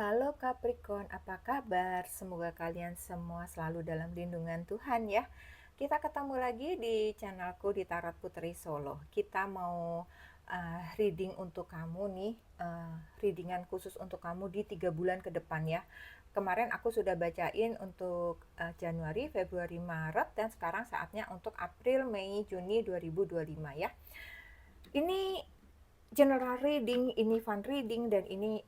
Halo Capricorn, apa kabar? Semoga kalian semua selalu dalam lindungan Tuhan ya. Kita ketemu lagi di channelku di Tarot Putri Solo. Kita mau reading untuk kamu nih, readingan khusus untuk kamu di 3 bulan ke depan ya. Kemarin aku sudah bacain untuk Januari, Februari, Maret, dan sekarang saatnya untuk April, Mei, Juni 2025 ya. Ini general reading, ini fun reading, dan ini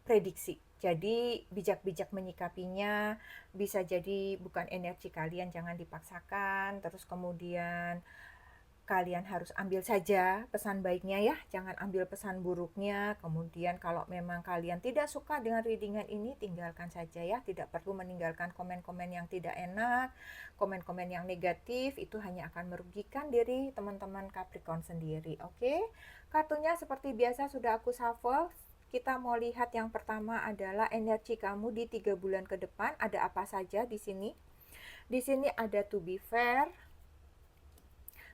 prediksi. Jadi bijak-bijak menyikapinya, bisa jadi bukan energi kalian, jangan dipaksakan. Terus kemudian kalian harus ambil saja pesan baiknya ya, jangan ambil pesan buruknya. Kemudian kalau memang kalian tidak suka dengan readingan ini, tinggalkan saja ya, tidak perlu meninggalkan komen-komen yang tidak enak, komen-komen yang negatif, itu hanya akan merugikan diri teman-teman Capricorn sendiri. Oke, kartunya seperti biasa sudah aku shuffle. Kita mau lihat yang pertama adalah energi kamu di 3 bulan ke depan, ada apa saja di sini. Di sini ada to be fair,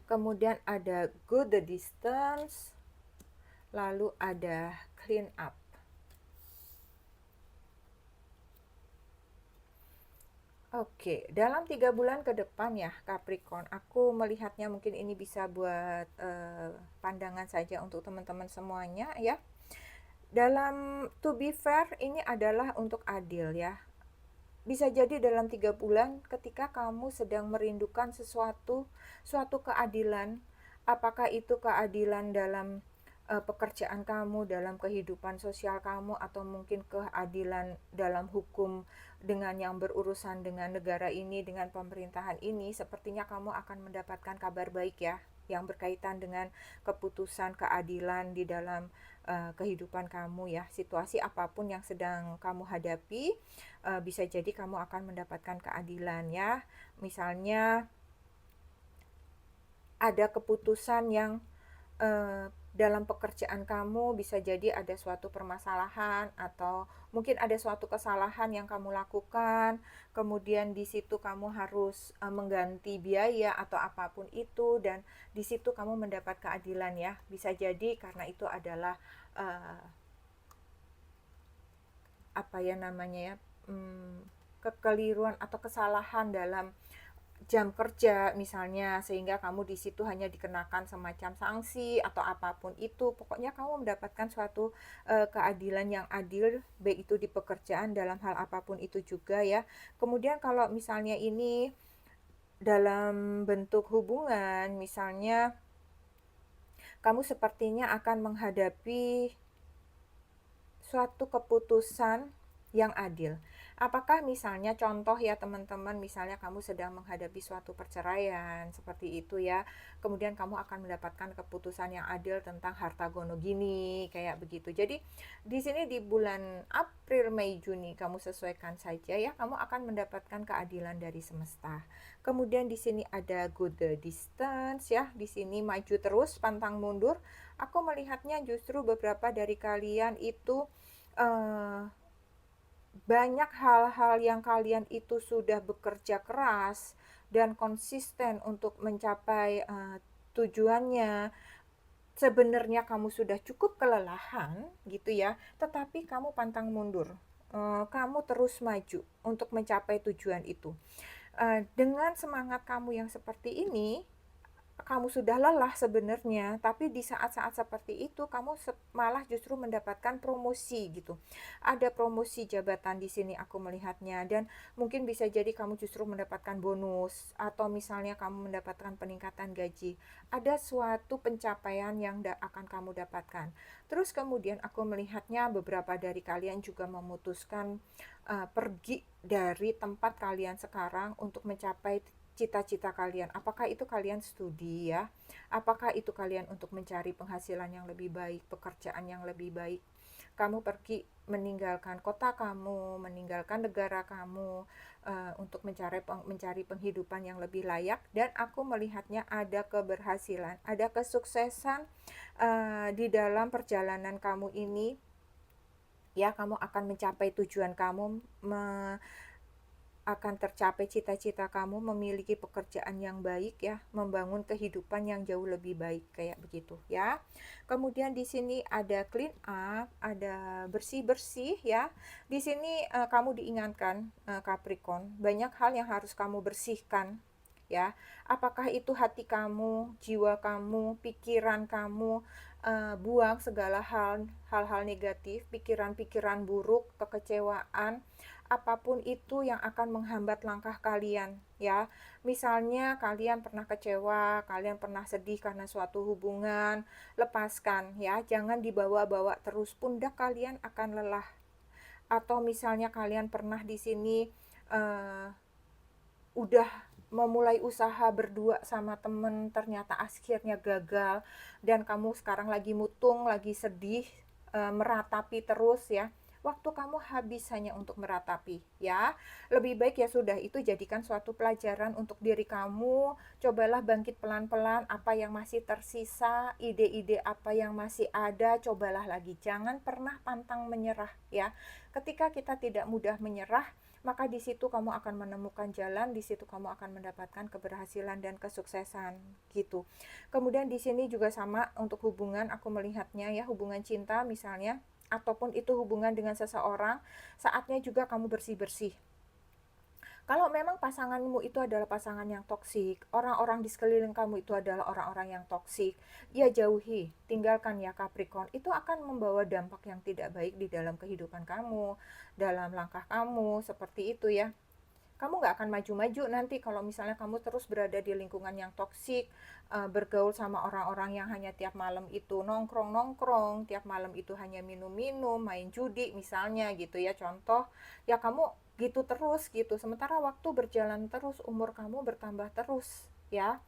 kemudian ada go the distance, lalu ada clean up. Oke, dalam 3 bulan ke depan ya Capricorn, aku melihatnya mungkin ini bisa buat pandangan saja untuk teman-teman semuanya ya. Dalam to be fair ini adalah untuk adil ya. Bisa jadi dalam 3 bulan ketika kamu sedang merindukan suatu keadilan, apakah itu keadilan dalam pekerjaan kamu, dalam kehidupan sosial kamu, atau mungkin keadilan dalam hukum dengan yang berurusan dengan negara ini, dengan pemerintahan ini, sepertinya kamu akan mendapatkan kabar baik ya, yang berkaitan dengan keputusan keadilan di dalam kehidupan kamu ya. Situasi apapun yang sedang kamu hadapi, bisa jadi kamu akan mendapatkan keadilan ya. Misalnya ada keputusan yang dalam pekerjaan kamu, bisa jadi ada suatu permasalahan atau mungkin ada suatu kesalahan yang kamu lakukan, kemudian di situ kamu harus mengganti biaya atau apapun itu, dan di situ kamu mendapat keadilan ya. Bisa jadi karena itu adalah apa ya namanya ya, kekeliruan atau kesalahan dalam jam kerja misalnya, sehingga kamu di situ hanya dikenakan semacam sanksi atau apapun itu. Pokoknya kamu mendapatkan suatu keadilan yang adil, baik itu di pekerjaan, dalam hal apapun itu juga ya. Kemudian kalau misalnya ini dalam bentuk hubungan, misalnya kamu sepertinya akan menghadapi suatu keputusan yang adil. Apakah misalnya contoh ya teman-teman, misalnya kamu sedang menghadapi suatu perceraian seperti itu ya, kemudian kamu akan mendapatkan keputusan yang adil tentang harta gono gini, kayak begitu. Jadi di sini di bulan April, Mei, Juni kamu sesuaikan saja ya, kamu akan mendapatkan keadilan dari semesta. Kemudian di sini ada go the distance ya, di sini maju terus, pantang mundur. Aku melihatnya justru beberapa dari kalian itu banyak hal-hal yang kalian itu sudah bekerja keras dan konsisten untuk mencapai tujuannya. Sebenarnya kamu sudah cukup kelelahan gitu ya, tetapi kamu pantang mundur. Kamu terus maju untuk mencapai tujuan itu. Dengan semangat kamu yang seperti ini, kamu sudah lelah sebenarnya, tapi di saat-saat seperti itu kamu malah justru mendapatkan promosi gitu. Ada promosi jabatan di sini aku melihatnya, dan mungkin bisa jadi kamu justru mendapatkan bonus atau misalnya kamu mendapatkan peningkatan gaji. Ada suatu pencapaian yang akan kamu dapatkan. Terus kemudian aku melihatnya beberapa dari kalian juga memutuskan pergi dari tempat kalian sekarang untuk mencapai cita-cita kalian. Apakah itu kalian studi ya? Apakah itu kalian untuk mencari penghasilan yang lebih baik, pekerjaan yang lebih baik? Kamu pergi meninggalkan kota kamu, meninggalkan negara kamu untuk mencari penghidupan yang lebih layak, dan aku melihatnya ada keberhasilan, ada kesuksesan di dalam perjalanan kamu ini. Ya, kamu akan mencapai tujuan kamu, akan tercapai cita-cita kamu memiliki pekerjaan yang baik ya, membangun kehidupan yang jauh lebih baik kayak begitu ya. Kemudian di sini ada clean up, ada bersih-bersih ya. Di sini kamu diingatkan Capricorn, banyak hal yang harus kamu bersihkan ya. Apakah itu hati kamu, jiwa kamu, pikiran kamu, buang segala hal-hal negatif, pikiran-pikiran buruk, kekecewaan, apapun itu yang akan menghambat langkah kalian ya. Misalnya kalian pernah kecewa, kalian pernah sedih karena suatu hubungan, lepaskan ya, jangan dibawa-bawa terus, pundak kalian akan lelah. Atau misalnya kalian pernah di sini uh, udah memulai usaha berdua sama temen, ternyata akhirnya gagal, dan kamu sekarang lagi mutung, lagi sedih, meratapi terus ya. Waktu kamu habis hanya untuk meratapi ya. Lebih baik ya sudah, itu jadikan suatu pelajaran untuk diri kamu. Cobalah bangkit pelan-pelan, apa yang masih tersisa, ide-ide apa yang masih ada, cobalah lagi. Jangan pernah pantang menyerah ya. Ketika kita tidak mudah menyerah, maka di situ kamu akan menemukan jalan, di situ kamu akan mendapatkan keberhasilan dan kesuksesan gitu. Kemudian di sini juga sama untuk hubungan, aku melihatnya ya, hubungan cinta misalnya, ataupun itu hubungan dengan seseorang, saatnya juga kamu bersih-bersih. Kalau memang pasanganmu itu adalah pasangan yang toksik, orang-orang di sekeliling kamu itu adalah orang-orang yang toksik, ya jauhi, tinggalkan ya Capricorn. Itu akan membawa dampak yang tidak baik di dalam kehidupan kamu, dalam langkah kamu, seperti itu ya. Kamu nggak akan maju-maju nanti kalau misalnya kamu terus berada di lingkungan yang toksik, bergaul sama orang-orang yang hanya tiap malam itu nongkrong-nongkrong, tiap malam itu hanya minum-minum, main judi misalnya gitu ya, contoh. Ya kamu gitu terus gitu, sementara waktu berjalan terus, umur kamu bertambah terus ya.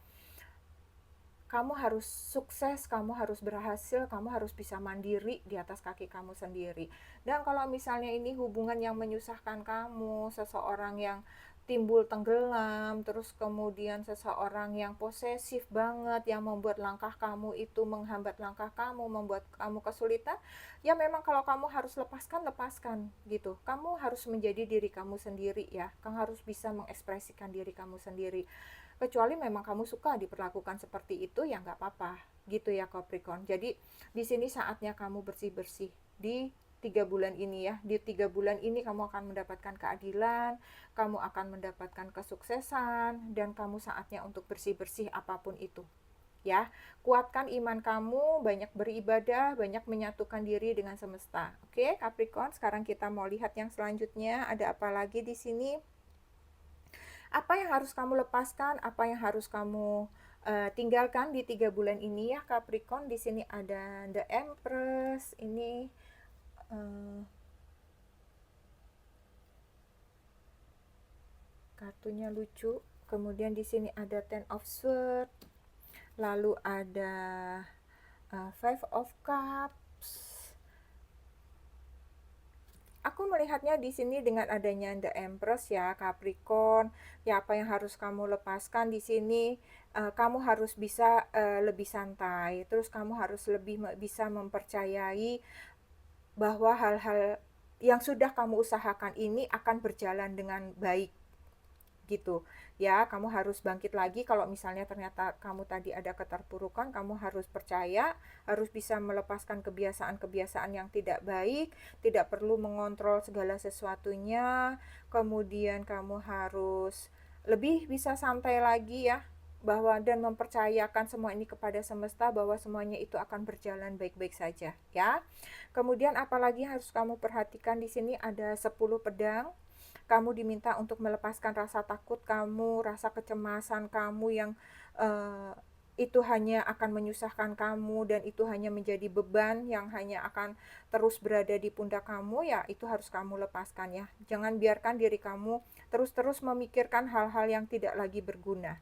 Kamu harus sukses, kamu harus berhasil, kamu harus bisa mandiri di atas kaki kamu sendiri. Dan kalau misalnya ini hubungan yang menyusahkan kamu, seseorang yang timbul tenggelam, terus kemudian seseorang yang posesif banget, yang membuat langkah kamu itu menghambat langkah kamu, membuat kamu kesulitan, ya memang kalau kamu harus lepaskan, lepaskan gitu. Kamu harus menjadi diri kamu sendiri ya, kamu harus bisa mengekspresikan diri kamu sendiri. Kecuali memang kamu suka diperlakukan seperti itu, ya nggak apa-apa gitu ya Capricorn. Jadi di sini saatnya kamu bersih-bersih di 3 bulan ini ya. Di 3 bulan ini kamu akan mendapatkan keadilan, kamu akan mendapatkan kesuksesan, dan kamu saatnya untuk bersih-bersih apapun itu ya. Kuatkan iman kamu, banyak beribadah, banyak menyatukan diri dengan semesta. Oke Capricorn, sekarang kita mau lihat yang selanjutnya, ada apa lagi di sini. Apa yang harus kamu lepaskan, apa yang harus kamu tinggalkan di 3 bulan ini ya Capricorn. Di sini ada The Empress, ini uh, kartunya lucu. Kemudian di sini ada Ten of Swords, lalu ada Five of Cups. Aku melihatnya di sini dengan adanya The Empress ya Capricorn. Ya apa yang harus kamu lepaskan di sini, kamu harus bisa lebih santai. Terus kamu harus lebih bisa mempercayai bahwa hal-hal yang sudah kamu usahakan ini akan berjalan dengan baik gitu ya. Kamu harus bangkit lagi. Kalau misalnya ternyata kamu tadi ada keterpurukan, kamu harus percaya, harus bisa melepaskan kebiasaan-kebiasaan yang tidak baik, tidak perlu mengontrol segala sesuatunya. Kemudian kamu harus lebih bisa santai lagi ya, bahwa dan mempercayakan semua ini kepada semesta, bahwa semuanya itu akan berjalan baik-baik saja ya. Kemudian apalagi harus kamu perhatikan, di sini ada 10 pedang. Kamu diminta untuk melepaskan rasa takut kamu, rasa kecemasan kamu yang itu hanya akan menyusahkan kamu, dan itu hanya menjadi beban yang hanya akan terus berada di pundak kamu. Ya itu harus kamu lepaskan ya. Jangan biarkan diri kamu terus-terus memikirkan hal-hal yang tidak lagi berguna.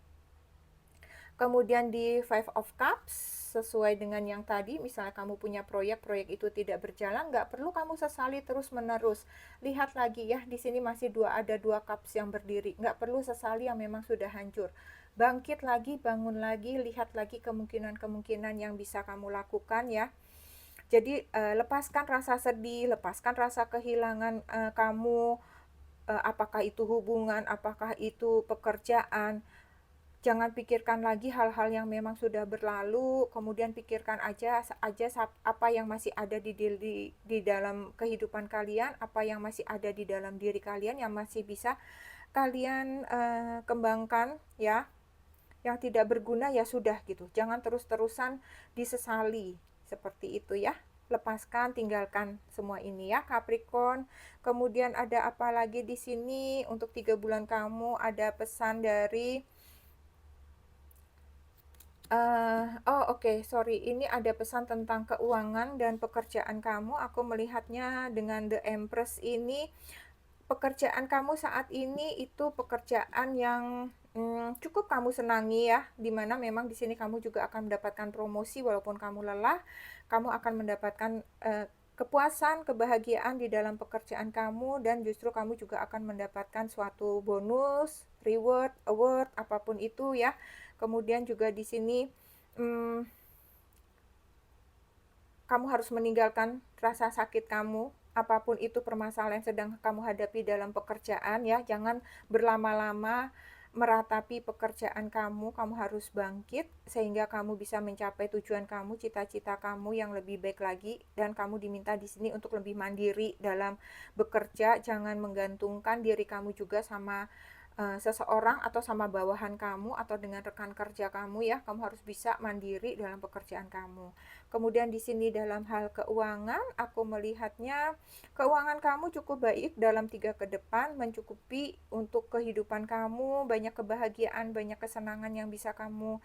Kemudian di Five of Cups, sesuai dengan yang tadi, misalnya kamu punya proyek itu tidak berjalan, nggak perlu kamu sesali terus-menerus. Lihat lagi ya, di sini masih ada 2 cups yang berdiri. Nggak perlu sesali yang memang sudah hancur. Bangkit lagi, bangun lagi, lihat lagi kemungkinan-kemungkinan yang bisa kamu lakukan ya. Jadi lepaskan rasa sedih, lepaskan rasa kehilangan kamu, apakah itu hubungan, apakah itu pekerjaan. Jangan pikirkan lagi hal-hal yang memang sudah berlalu, kemudian pikirkan aja apa yang masih ada di dalam kehidupan kalian, apa yang masih ada di dalam diri kalian yang masih bisa kalian kembangkan ya. Yang tidak berguna ya sudah gitu. Jangan terus-terusan disesali. Seperti itu ya. Lepaskan, tinggalkan semua ini ya Capricorn. Kemudian ada apa lagi di sini untuk 3 bulan kamu? Ada pesan dari sorry, ini ada pesan tentang keuangan dan pekerjaan kamu. Aku melihatnya dengan The Empress ini, pekerjaan kamu saat ini itu pekerjaan yang cukup kamu senangi ya, dimana memang di sini kamu juga akan mendapatkan promosi walaupun kamu lelah, kamu akan mendapatkan kepuasan, kebahagiaan di dalam pekerjaan kamu, dan justru kamu juga akan mendapatkan suatu bonus, reward, award, apapun itu ya. Kemudian juga di sini kamu harus meninggalkan rasa sakit kamu, apapun itu permasalahan yang sedang kamu hadapi dalam pekerjaan ya. Jangan berlama-lama meratapi pekerjaan kamu. Kamu harus bangkit sehingga kamu bisa mencapai tujuan kamu, cita-cita kamu yang lebih baik lagi, dan kamu diminta di sini untuk lebih mandiri dalam bekerja. Jangan menggantungkan diri kamu juga sama seseorang atau sama bawahan kamu atau dengan rekan kerja kamu ya. Kamu harus bisa mandiri dalam pekerjaan kamu. Kemudian di sini dalam hal keuangan, aku melihatnya keuangan kamu cukup baik dalam 3 ke depan, mencukupi untuk kehidupan kamu, banyak kebahagiaan, banyak kesenangan yang bisa kamu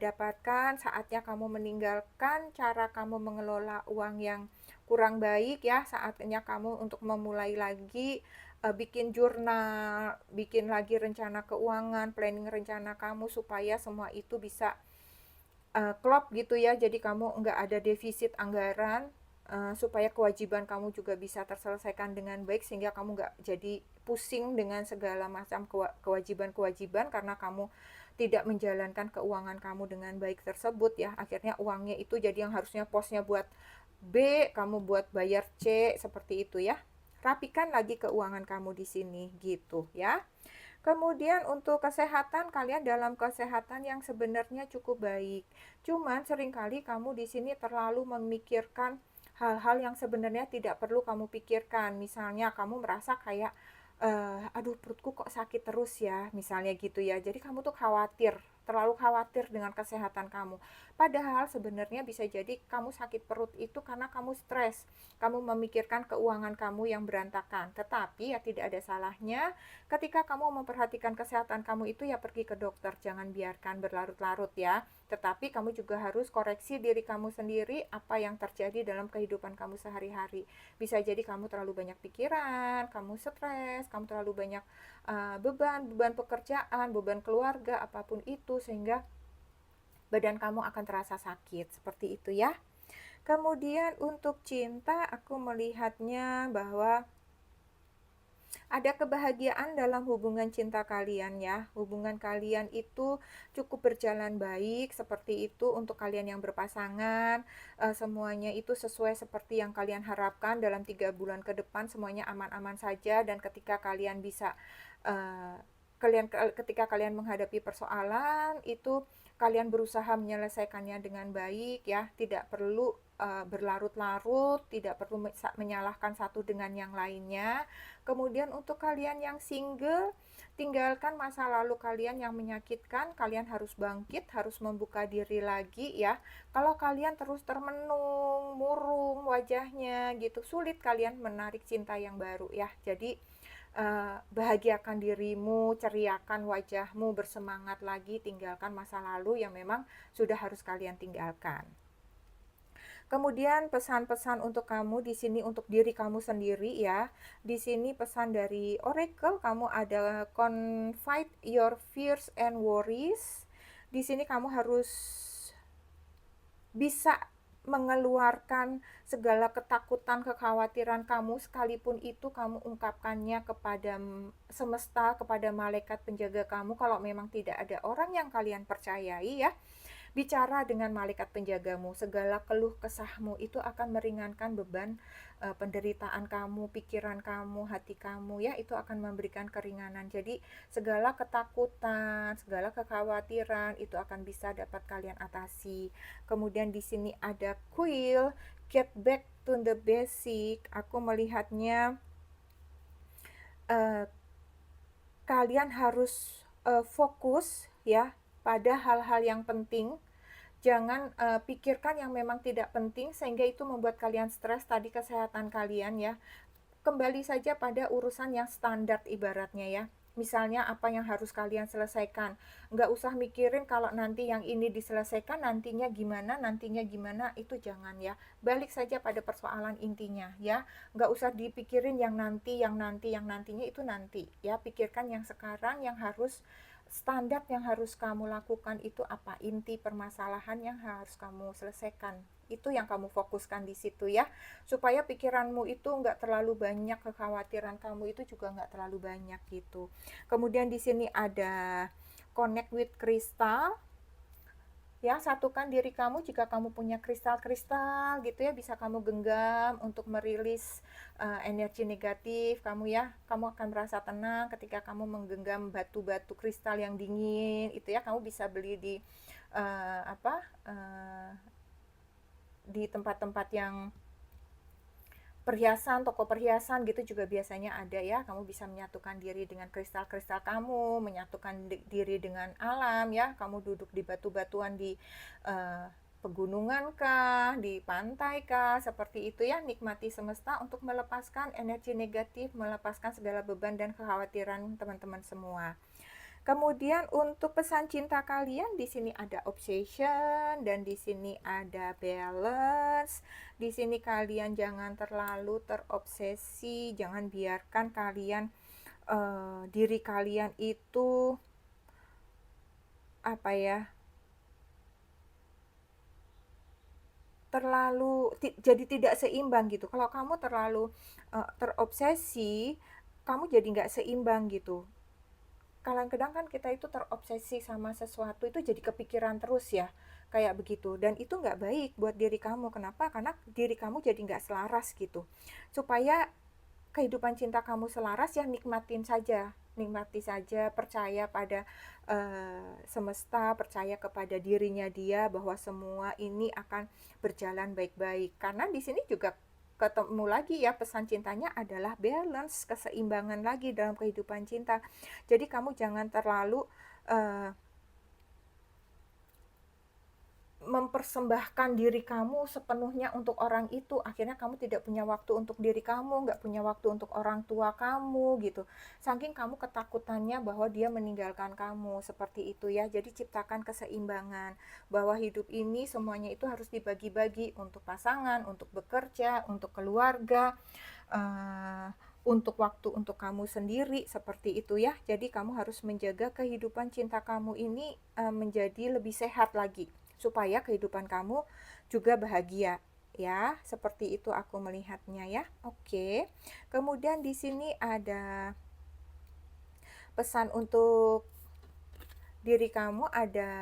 dapatkan. Saatnya kamu meninggalkan cara kamu mengelola uang yang kurang baik ya. Saatnya kamu untuk memulai lagi, bikin jurnal, bikin lagi rencana keuangan, planning rencana kamu supaya semua itu bisa klop gitu ya. Jadi kamu nggak ada defisit anggaran, supaya kewajiban kamu juga bisa terselesaikan dengan baik, sehingga kamu nggak jadi pusing dengan segala macam kewajiban-kewajiban karena kamu tidak menjalankan keuangan kamu dengan baik tersebut ya. Akhirnya uangnya itu jadi yang harusnya posnya buat B, kamu buat bayar C, seperti itu ya. Rapikan lagi keuangan kamu di sini gitu ya. Kemudian untuk kesehatan, kalian dalam kesehatan yang sebenarnya cukup baik. Cuman seringkali kamu di sini terlalu memikirkan hal-hal yang sebenarnya tidak perlu kamu pikirkan. Misalnya kamu merasa kayak aduh perutku kok sakit terus ya, misalnya gitu ya. Jadi kamu tuh khawatir, terlalu khawatir dengan kesehatan kamu. Padahal sebenarnya bisa jadi kamu sakit perut itu karena kamu stres. Kamu memikirkan keuangan kamu yang berantakan. Tetapi ya tidak ada salahnya ketika kamu memperhatikan kesehatan kamu itu ya pergi ke dokter. Jangan biarkan berlarut-larut ya. Tetapi kamu juga harus koreksi diri kamu sendiri apa yang terjadi dalam kehidupan kamu sehari-hari. Bisa jadi kamu terlalu banyak pikiran, kamu stres, kamu terlalu banyak beban pekerjaan, beban keluarga, apapun itu, sehingga badan kamu akan terasa sakit. Seperti itu ya. Kemudian untuk cinta, aku melihatnya bahwa ada kebahagiaan dalam hubungan cinta kalian ya. Hubungan kalian itu cukup berjalan baik, seperti itu untuk kalian yang berpasangan. Semuanya itu sesuai seperti yang kalian harapkan dalam 3 bulan ke depan, semuanya aman-aman saja. Dan ketika kalian bisa uh, ketika kalian menghadapi persoalan itu, kalian berusaha menyelesaikannya dengan baik ya. Tidak perlu berlarut-larut, tidak perlu menyalahkan satu dengan yang lainnya. Kemudian untuk kalian yang single, tinggalkan masa lalu kalian yang menyakitkan. Kalian harus bangkit, harus membuka diri lagi ya. Kalau kalian terus termenung, murung wajahnya gitu, sulit kalian menarik cinta yang baru ya. Jadi bahagiakan dirimu, ceriakan wajahmu, bersemangat lagi, tinggalkan masa lalu yang memang sudah harus kalian tinggalkan. Kemudian pesan-pesan untuk kamu di sini untuk diri kamu sendiri ya. Di sini pesan dari Oracle, kamu ada confide your fears and worries. Di sini kamu harus bisa mengeluarkan segala ketakutan, kekhawatiran kamu, sekalipun itu kamu ungkapkannya kepada semesta, kepada malaikat penjaga kamu. Kalau memang tidak ada orang yang kalian percayai ya, bicara dengan malaikat penjagamu. Segala keluh kesahmu itu akan meringankan beban penderitaan kamu, pikiran kamu, hati kamu, ya, itu akan memberikan keringanan. Jadi segala ketakutan, segala kekhawatiran itu akan bisa dapat kalian atasi. Kemudian di sini ada kuil, get back to the basic. Aku melihatnya uh, kalian harus fokus, ya, pada hal-hal yang penting. Jangan pikirkan yang memang tidak penting sehingga itu membuat kalian stres, tadi kesehatan kalian, ya. Kembali saja pada urusan yang standar ibaratnya, ya. Misalnya apa yang harus kalian selesaikan. Nggak usah mikirin kalau nanti yang ini diselesaikan, nantinya gimana, itu jangan, ya. Balik saja pada persoalan intinya, ya. Nggak usah dipikirin yang nantinya itu nanti, ya. Pikirkan yang sekarang, yang harus standar yang harus kamu lakukan itu apa, inti permasalahan yang harus kamu selesaikan. Itu yang kamu fokuskan di situ, ya, supaya pikiranmu itu nggak terlalu banyak, kekhawatiran kamu itu juga nggak terlalu banyak gitu. Kemudian di sini ada connect with crystal, ya, satukan diri kamu. Jika kamu punya kristal-kristal gitu, ya, bisa kamu genggam untuk merilis energi negatif kamu, ya. Kamu akan merasa tenang ketika kamu menggenggam batu-batu kristal yang dingin itu, ya. Kamu bisa beli di di tempat-tempat yang perhiasan, toko perhiasan gitu juga biasanya ada, ya. Kamu bisa menyatukan diri dengan kristal-kristal kamu, menyatukan diri dengan alam, ya. Kamu duduk di batu-batuan di pegunungan kah, di pantai kah, seperti itu, ya. Nikmati semesta untuk melepaskan energi negatif, melepaskan segala beban dan kekhawatiran teman-teman semua. Kemudian untuk pesan cinta kalian di sini ada obsession dan di sini ada balance. Di sini kalian jangan terlalu terobsesi, jangan biarkan kalian diri kalian itu terlalu jadi tidak seimbang gitu. Kalau kamu terlalu terobsesi, kamu jadi nggak seimbang gitu. Kadang-kadang kan kita itu terobsesi sama sesuatu itu jadi kepikiran terus, ya, kayak begitu, dan itu nggak baik buat diri kamu. Kenapa? Karena diri kamu jadi nggak selaras gitu. Supaya kehidupan cinta kamu selaras, ya, nikmati saja, percaya pada semesta, percaya kepada dirinya dia bahwa semua ini akan berjalan baik-baik. Karena di sini juga ketemu lagi, ya, pesan cintanya adalah balance, keseimbangan lagi dalam kehidupan cinta. Jadi kamu jangan terlalu mempersembahkan diri kamu sepenuhnya untuk orang itu. Akhirnya kamu tidak punya waktu untuk diri kamu, nggak punya waktu untuk orang tua kamu gitu. Saking kamu ketakutannya bahwa dia meninggalkan kamu, seperti itu, ya. Jadi ciptakan keseimbangan, bahwa hidup ini semuanya itu harus dibagi-bagi untuk pasangan, untuk bekerja, untuk keluarga, untuk waktu untuk kamu sendiri, seperti itu, ya. Jadi kamu harus menjaga kehidupan cinta kamu ini menjadi lebih sehat lagi, supaya kehidupan kamu juga bahagia, ya. Seperti itu aku melihatnya, ya. Oke. Kemudian di sini ada pesan untuk diri kamu, ada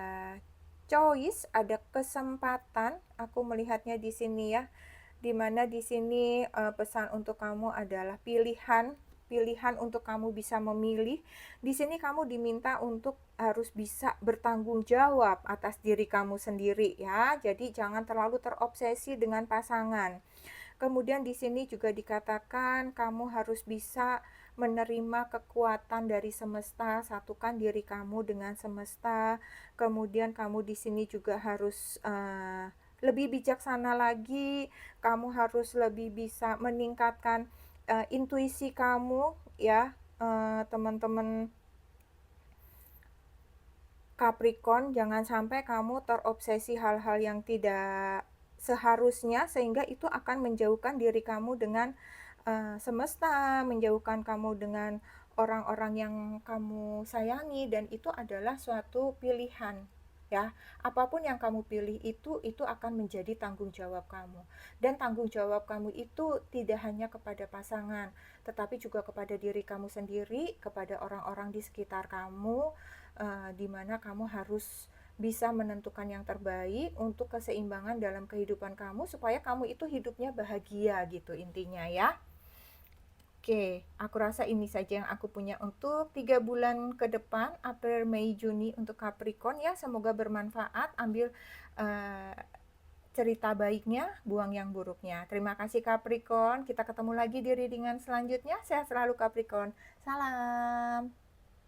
choice, ada kesempatan. Aku melihatnya di sini, ya. Dimana di sini pesan untuk kamu adalah pilihan untuk kamu bisa memilih. Di sini kamu diminta untuk harus bisa bertanggung jawab atas diri kamu sendiri, ya. Jadi jangan terlalu terobsesi dengan pasangan. Kemudian di sini juga dikatakan kamu harus bisa menerima kekuatan dari semesta, satukan diri kamu dengan semesta. Kemudian kamu di sini juga harus lebih bijaksana lagi, kamu harus lebih bisa meningkatkan intuisi kamu, ya, teman-teman Capricorn. Jangan sampai kamu terobsesi hal-hal yang tidak seharusnya, sehingga itu akan menjauhkan diri kamu dengan semesta, menjauhkan kamu dengan orang-orang yang kamu sayangi, dan itu adalah suatu pilihan, ya. Apapun yang kamu pilih itu akan menjadi tanggung jawab kamu, dan tanggung jawab kamu itu tidak hanya kepada pasangan, tetapi juga kepada diri kamu sendiri, kepada orang-orang di sekitar kamu, di mana kamu harus bisa menentukan yang terbaik untuk keseimbangan dalam kehidupan kamu supaya kamu itu hidupnya bahagia gitu intinya ya. Oke, aku rasa ini saja yang aku punya untuk 3 bulan ke depan, April, Mei, Juni untuk Capricorn ya. Semoga bermanfaat. Ambil uh, cerita baiknya, buang yang buruknya. Terima kasih Capricorn. Kita ketemu lagi di readingan selanjutnya. Sehat selalu Capricorn. Salam.